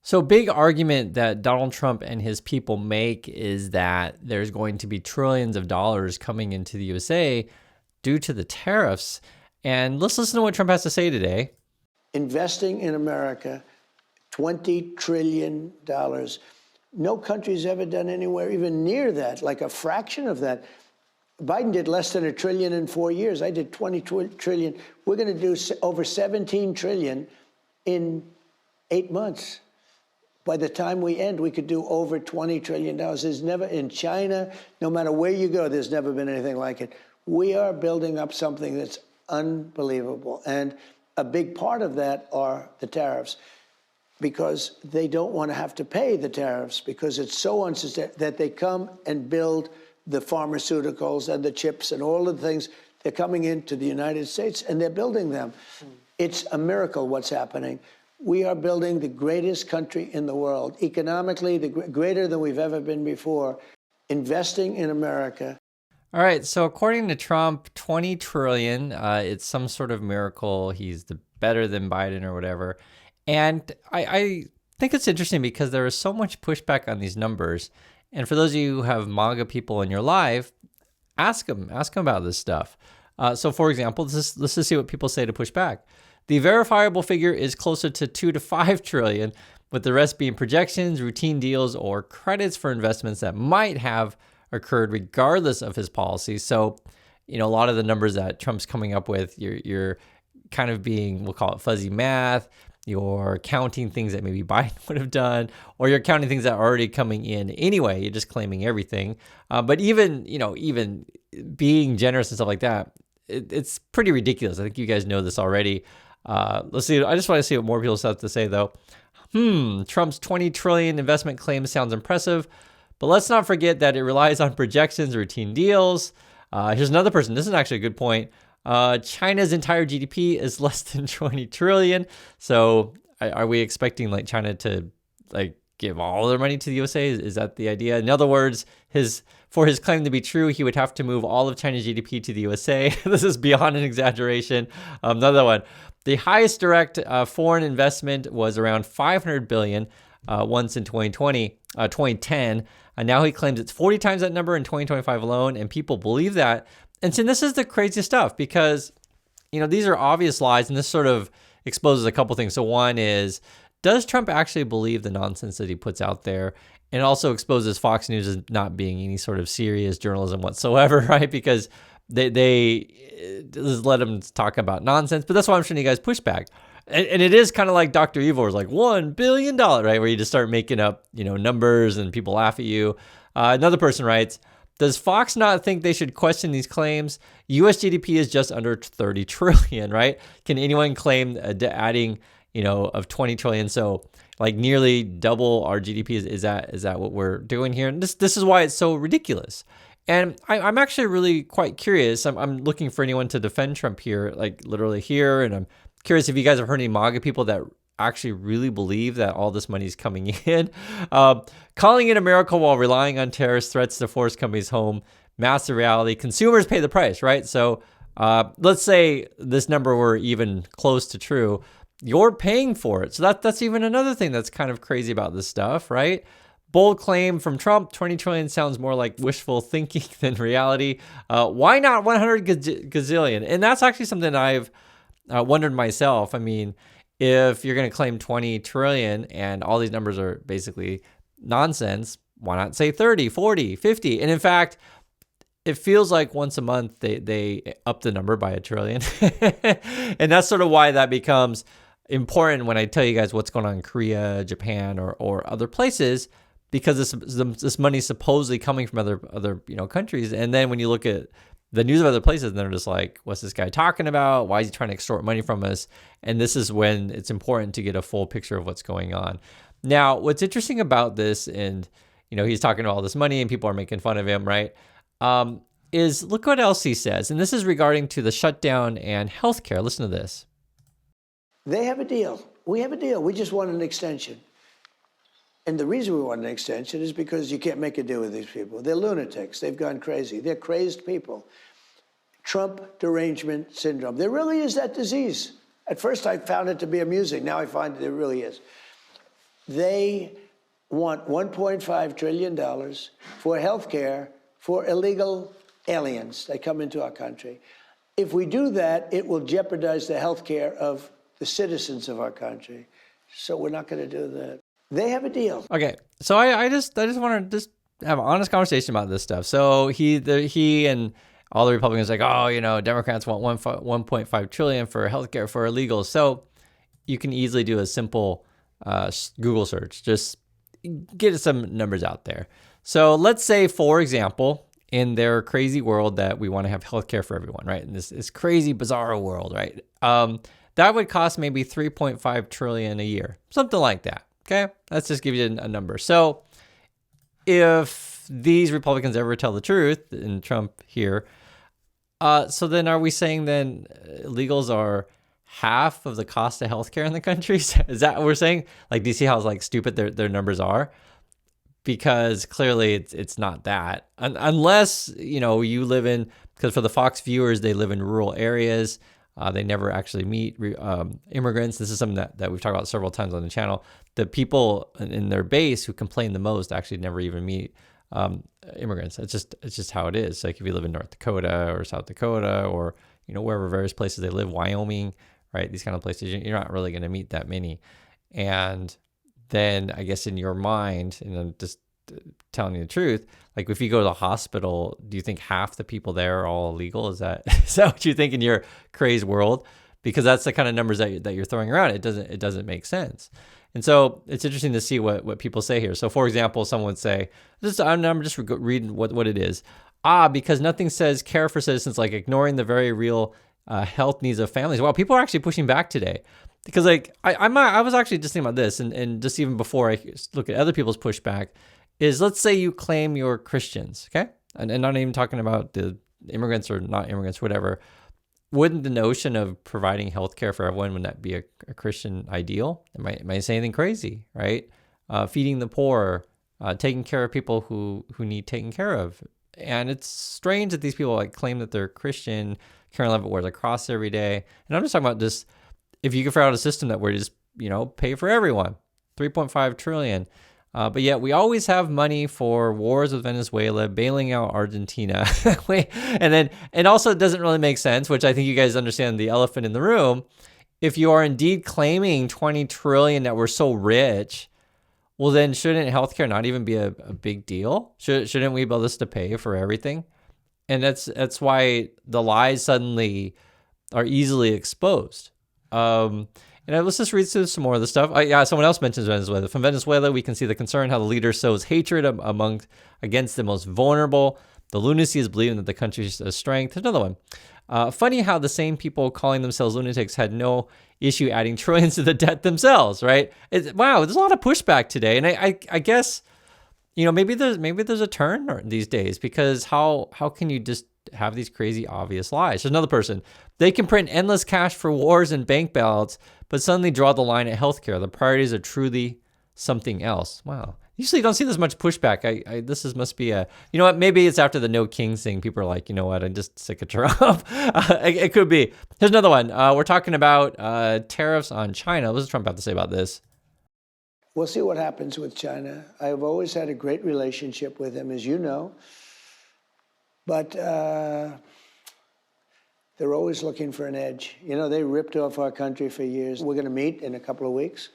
So, big argument that Donald Trump and his people make is that there's going to be trillions of dollars coming into the USA due to the tariffs. And let's listen to what Trump has to say today. Investing in America, $20 trillion. No country's ever done anywhere even near that, like a fraction of that. Biden did less than $1 trillion in 4 years. I did 20 trillion. We're going to do over 17 trillion in 8 months. By the time we end, we could do over $20 trillion. There's never, in China, no matter where you go, there's never been anything like it. We are building up something that's unbelievable. And a big part of that are the tariffs, because they don't want to have to pay the tariffs because it's so unsustainable that they come and build the pharmaceuticals and the chips and all of the things. They're coming into the United States and they're building them. It's a miracle what's happening. We are building the greatest country in the world, economically, greater than we've ever been before, investing in America. All right, so according to Trump, 20 trillion, it's some sort of miracle. He's better than Biden or whatever. And I think it's interesting because there is so much pushback on these numbers. And for those of you who have MAGA people in your life, ask them about this stuff. So for example, let's just see what people say to push back. The verifiable figure is closer to 2 to 5 trillion, with the rest being projections, routine deals, or credits for investments that might have occurred regardless of his policy. So, a lot of the numbers that Trump's coming up with, you're kind of being, we'll call it fuzzy math. You're counting things that maybe Biden would have done, or you're counting things that are already coming in anyway. You're just claiming everything. But even being generous and stuff like that, it's pretty ridiculous. I think you guys know this already. Let's see. I just want to see what more people have to say, though. Trump's 20 trillion investment claim sounds impressive, but let's not forget that it relies on projections, routine deals. Here's another person. This is actually a good point. China's entire GDP is less than 20 trillion. So are we expecting China to give all their money to the USA? Is that the idea? In other words, for his claim to be true, he would have to move all of China's GDP to the USA. This is beyond an exaggeration. Another one. The highest direct foreign investment was around 500 billion once in 2010. And now he claims it's 40 times that number in 2025 alone, and people believe that. And so this is the craziest stuff because, these are obvious lies, and this sort of exposes a couple things. So one is, does Trump actually believe the nonsense that he puts out there? And it also exposes Fox News as not being any sort of serious journalism whatsoever, right? Because they just let him talk about nonsense. But that's why I'm showing you guys pushback. And it is kind of like Dr. Evil is like $1 billion, right? Where you just start making up, numbers and people laugh at you. Another person writes, does Fox not think they should question these claims? U.S. GDP is just under 30 trillion, right? Can anyone claim adding, of 20 trillion? So nearly double our GDP. Is that what we're doing here? And this is why it's so ridiculous. And I'm actually really quite curious. I'm looking for anyone to defend Trump here, literally here. And I'm curious if you guys have heard any MAGA people that actually really believe that all this money is coming in. Calling it a miracle while relying on terrorist threats to force companies home. Massive reality. Consumers pay the price, right? So let's say this number were even close to true. You're paying for it. So that's even another thing that's kind of crazy about this stuff, right? Bold claim from Trump, 20 trillion sounds more like wishful thinking than reality. Why not 100 gazillion? And that's actually something I've wondered myself. I mean, if you're going to claim 20 trillion and all these numbers are basically nonsense, why not say 30, 40, 50? And in fact, it feels like once a month they up the number by $1 trillion. And that's sort of why that becomes important when I tell you guys what's going on in Korea, Japan, or other places, because this money is supposedly coming from other countries. And then when you look at the news of other places, they're just like, what's this guy talking about? Why is he trying to extort money from us? And this is when it's important to get a full picture of what's going on. Now, what's interesting about this, and he's talking about all this money and people are making fun of him, right? Is look what else he says. And this is regarding to the shutdown and healthcare. Listen to this. They have a deal. We have a deal. We just want an extension. And the reason we want an extension is because you can't make a deal with these people. They're lunatics. They've gone crazy. They're crazed people. Trump derangement syndrome. There really is that disease. At first, I found it to be amusing. Now I find there really is. They want $1.5 trillion for health care for illegal aliens that come into our country. If we do that, it will jeopardize the health care of the citizens of our country. So we're not going to do that. They have a deal. Okay, so I just want to just have an honest conversation about this stuff. So he and all the Republicans like, oh, Democrats want 1.5 trillion for healthcare for illegals. So you can easily do a simple Google search. Just get some numbers out there. So let's say, for example, in their crazy world that we want to have healthcare for everyone, right? In this crazy, bizarre world, right? That would cost maybe 3.5 trillion a year, something like that. Okay, let's just give you a number. So if these Republicans ever tell the truth, and Trump here, so then are we saying then illegals are half of the cost of healthcare in the country? Is that what we're saying? Like, do you see how stupid their numbers are? Because clearly it's not that. Unless, you live in, because for the Fox viewers, they live in rural areas. They never actually meet immigrants. This is something that we've talked about several times on the channel. The people in their base who complain the most actually never even meet immigrants. It's just how it is. Like if you live in North Dakota or South Dakota or wherever various places they live, Wyoming, right? These kind of places, you're not really going to meet that many. And then I guess in your mind, and I'm just telling you the truth, like if you go to the hospital, do you think half the people there are all illegal? Is that what you think in your crazed world? Because that's the kind of numbers that you're throwing around. It doesn't make sense. And so it's interesting to see what people say here. So for example, someone would say, I'm just reading what it is. Because nothing says care for citizens like ignoring the very real health needs of families. Wow, people are actually pushing back today. Because I was actually just thinking about this, and just even before I look at other people's pushback, is let's say you claim you're Christians, okay? And not even talking about the immigrants or not immigrants, whatever. Wouldn't the notion of providing healthcare for everyone, would that be a Christian ideal? Am I saying anything crazy, right? Feeding the poor, taking care of people who need taken care of. And it's strange that these people claim that they're Christian. Karen Levitt wears a cross every day. And I'm just talking about this, if you could figure out a system that would just, pay for everyone, 3.5 trillion. But yet we always have money for wars with Venezuela, bailing out Argentina. And also it doesn't really make sense, which I think you guys understand the elephant in the room. If you are indeed claiming 20 trillion that we're so rich, well then shouldn't healthcare not even be a big deal? Shouldn't we be able to pay for everything? And that's why the lies suddenly are easily exposed. And let's just read through some more of the stuff. Someone else mentions Venezuela. From Venezuela, we can see the concern how the leader sows hatred against the most vulnerable. The lunacy is believing that the country's strength. Another one. Funny how the same people calling themselves lunatics had no issue adding trillions to the debt themselves, right? Wow, there's a lot of pushback today. And I guess, maybe there's a turn these days, because how can you just have these crazy obvious lies? There's another person. They can print endless cash for wars and bank bailouts, but suddenly draw the line at healthcare. The priorities are truly something else. Wow. Usually you don't see this much pushback. This must be maybe it's after the No Kings thing. People are like, you know what, I'm just sick of Trump. It could be. Here's another one. We're talking about tariffs on China. What does Trump have to say about this? We'll see what happens with China. I've always had a great relationship with him, as you know. But they're always looking for an edge. They ripped off our country for years. We're going to meet in a couple of weeks.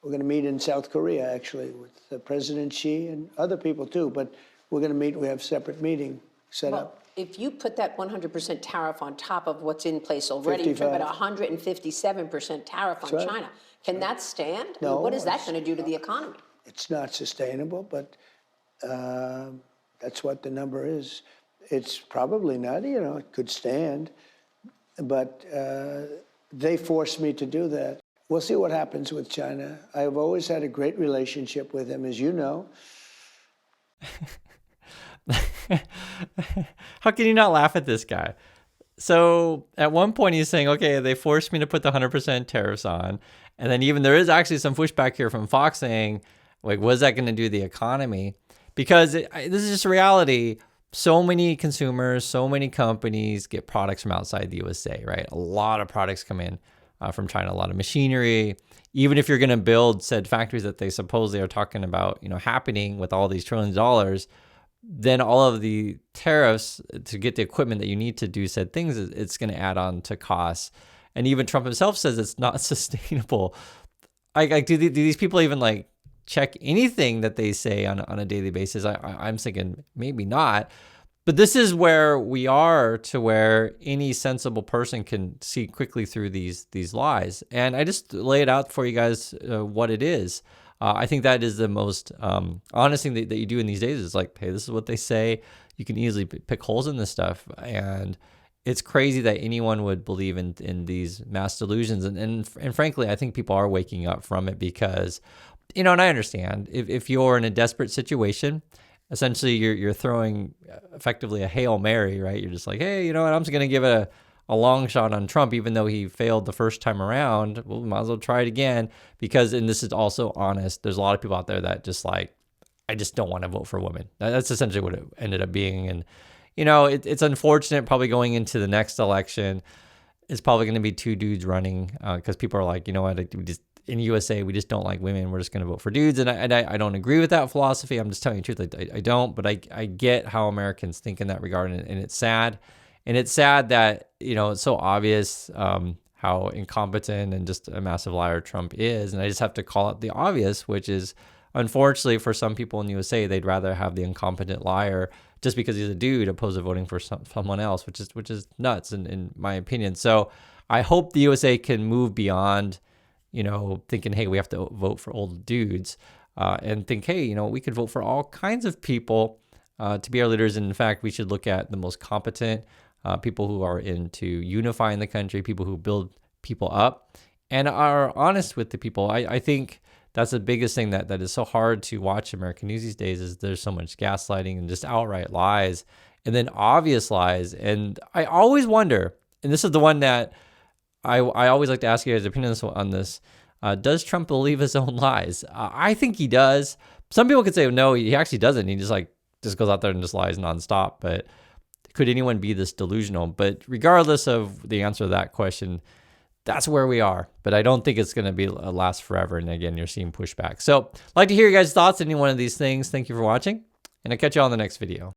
We're going to meet in South Korea, actually, with President Xi and other people, too. But we're going to meet. We have a separate meeting set up. If you put that 100% tariff on top of what's in place already, 55. you're talking about 157% tariff on right. China. Can that stand? No. What is that going to do to the economy? It's not sustainable, but that's what the number is. It's probably not, it could stand, but they forced me to do that. We'll see what happens with China. I've always had a great relationship with him, as you know. How can you not laugh at this guy? So at one point he's saying, okay, they forced me to put the 100% tariffs on. And then even there is actually some pushback here from Fox saying, what is that going to do to the economy? Because this is just a reality. So many consumers, so many companies get products from outside the USA, right? A lot of products come in from China, a lot of machinery. Even if you're going to build said factories that they supposedly are talking about, happening with all these trillions of dollars, then all of the tariffs to get the equipment that you need to do said things, it's going to add on to costs. And even Trump himself says it's not sustainable. Do these people even like check anything that they say on a daily basis? I'm thinking maybe not. But this is where we are, to where any sensible person can see quickly through these lies. And I just lay it out for you guys what it is. I think that is the most honest thing that you do in these days, is like, hey, this is what they say. You can easily pick holes in this stuff. And it's crazy that anyone would believe in these mass delusions. And frankly, I think people are waking up from it because, and I understand if you're in a desperate situation, essentially you're throwing effectively a Hail Mary, right? You're just like, hey, you know what? I'm just going to give it a long shot on Trump, even though he failed the first time around. Well, we might as well try it again because, and this is also honest, there's a lot of people out there that just like, I just don't want to vote for women. That's essentially what it ended up being. And, it's unfortunate probably going into the next election. It's probably going to be two dudes running because people are like, you know what, we just, in USA, we just don't like women. We're just going to vote for dudes. And I don't agree with that philosophy. I'm just telling you the truth. I don't, but I get how Americans think in that regard. And it's sad. And it's sad that, it's so obvious how incompetent and just a massive liar Trump is. And I just have to call it the obvious, which is, unfortunately, for some people in the USA, they'd rather have the incompetent liar just because he's a dude opposed to voting for someone else, which is nuts in my opinion. So I hope the USA can move beyond thinking, hey, we have to vote for old dudes, and think, hey, we could vote for all kinds of people to be our leaders. And in fact, we should look at the most competent people who are into unifying the country, people who build people up and are honest with the people. I think that's the biggest thing that is so hard to watch American news these days, is there's so much gaslighting and just outright lies and then obvious lies. And I always wonder, and this is the one that I always like to ask you guys' opinions on this. Does Trump believe his own lies? I think he does. Some people could say, no, he actually doesn't. He just goes out there and just lies nonstop. But could anyone be this delusional? But regardless of the answer to that question, that's where we are. But I don't think it's going to be last forever. And again, you're seeing pushback. So I'd like to hear your guys' thoughts on any one of these things. Thank you for watching, and I'll catch you on the next video.